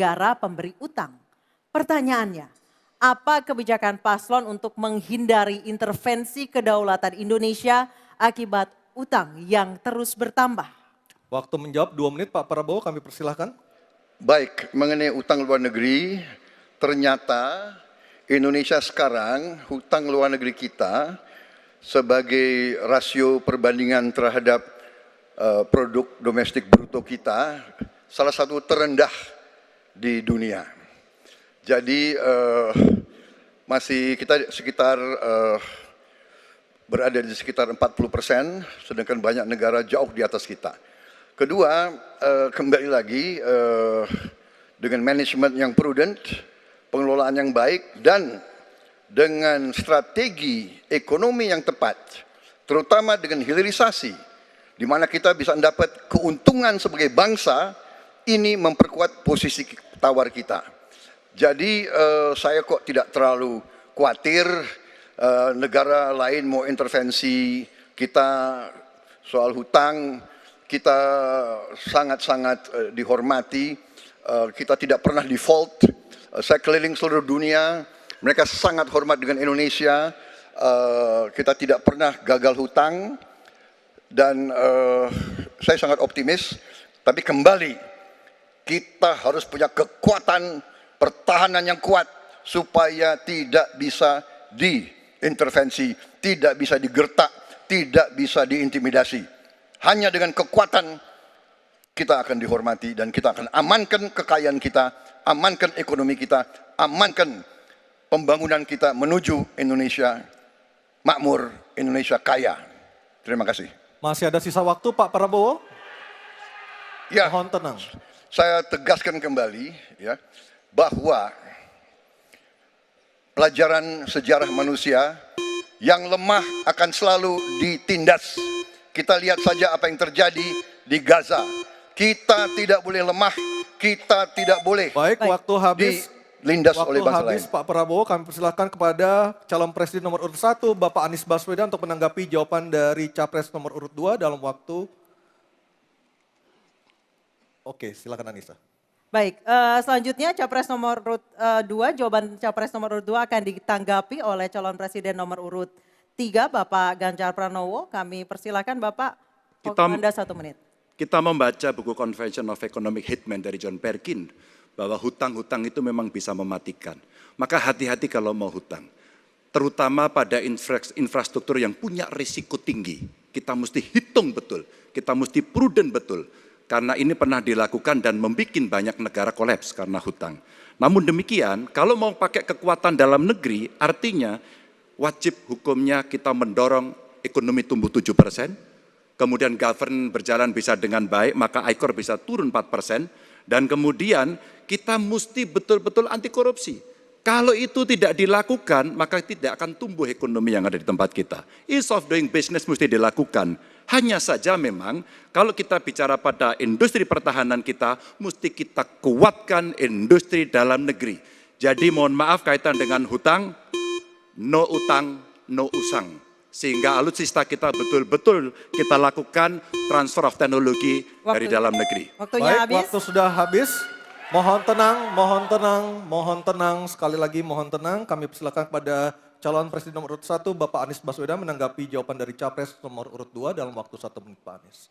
negara pemberi utang. Pertanyaannya, apa kebijakan paslon untuk menghindari intervensi kedaulatan Indonesia akibat utang yang terus bertambah? Waktu menjawab 2 menit Pak Prabowo, kami persilahkan. Baik, mengenai utang luar negeri, ternyata Indonesia sekarang hutang luar negeri kita sebagai rasio perbandingan terhadap produk domestik bruto kita salah satu terendah di dunia. Jadi masih kita sekitar berada di sekitar 40%, sedangkan banyak negara jauh di atas kita. Kedua, kembali lagi dengan manajemen yang prudent, pengelolaan yang baik, dan dengan strategi ekonomi yang tepat, terutama dengan hilirisasi, di mana kita bisa mendapat keuntungan sebagai bangsa, ini memperkuat posisi tawar kita. Jadi saya kok tidak terlalu khawatir negara lain mau intervensi kita soal hutang. Kita sangat-sangat dihormati, kita tidak pernah default. Saya keliling seluruh dunia, mereka sangat hormat dengan Indonesia, kita tidak pernah gagal hutang, dan saya sangat optimis. Tapi kembali, kita harus punya kekuatan pertahanan yang kuat, supaya tidak bisa diintervensi, tidak bisa digertak, tidak bisa diintimidasi. Hanya dengan kekuatan kita akan dihormati dan kita akan amankan kekayaan kita, amankan ekonomi kita, amankan pembangunan kita menuju Indonesia makmur, Indonesia kaya. Terima kasih. Masih ada sisa waktu Pak Prabowo? Ya, mohon tenang. Saya tegaskan kembali ya, bahwa pelajaran sejarah manusia yang lemah akan selalu ditindas. Kita lihat saja apa yang terjadi di Gaza. Kita tidak boleh lemah, kita tidak boleh waktu habis dilindas oleh bangsa lain. Pak Prabowo, kami persilahkan kepada calon presiden nomor urut 1 Bapak Anies Baswedan untuk menanggapi jawaban dari capres nomor urut 2 dalam waktu. Oke, silakan Anissa. Baik, selanjutnya capres nomor urut 2, jawaban capres nomor urut 2 akan ditanggapi oleh calon presiden nomor urut 3, Bapak Ganjar Pranowo. Kami persilakan Bapak, Anda 1 menit. Kita membaca buku Convention of Economic Hitman dari John Perkin, bahwa hutang-hutang itu memang bisa mematikan. Maka hati-hati kalau mau hutang. Terutama pada infrastruktur yang punya risiko tinggi. Kita mesti hitung betul, kita mesti prudent betul. Karena ini pernah dilakukan dan membuat banyak negara kolaps karena hutang. Namun demikian, kalau mau pakai kekuatan dalam negeri, artinya wajib hukumnya kita mendorong ekonomi tumbuh 7%, kemudian govern berjalan bisa dengan baik, maka ICOR bisa turun 4%, dan kemudian kita mesti betul-betul anti korupsi. Kalau itu tidak dilakukan, maka tidak akan tumbuh ekonomi yang ada di tempat kita. Ease of doing business mesti dilakukan. Hanya saja memang kalau kita bicara pada industri pertahanan kita, mesti kita kuatkan industri dalam negeri. Jadi mohon maaf kaitan dengan hutang, no utang, no usang. Sehingga alutsista kita betul-betul kita lakukan transfer of teknologi dari dalam negeri. Waktunya habis. Waktu sudah habis. Mohon tenang, mohon tenang, mohon tenang. Sekali lagi mohon tenang. Kami persilakan kepada calon presiden nomor urut 1 Bapak Anies Baswedan menanggapi jawaban dari capres nomor urut 2 dalam waktu 1 menit Pak Anies.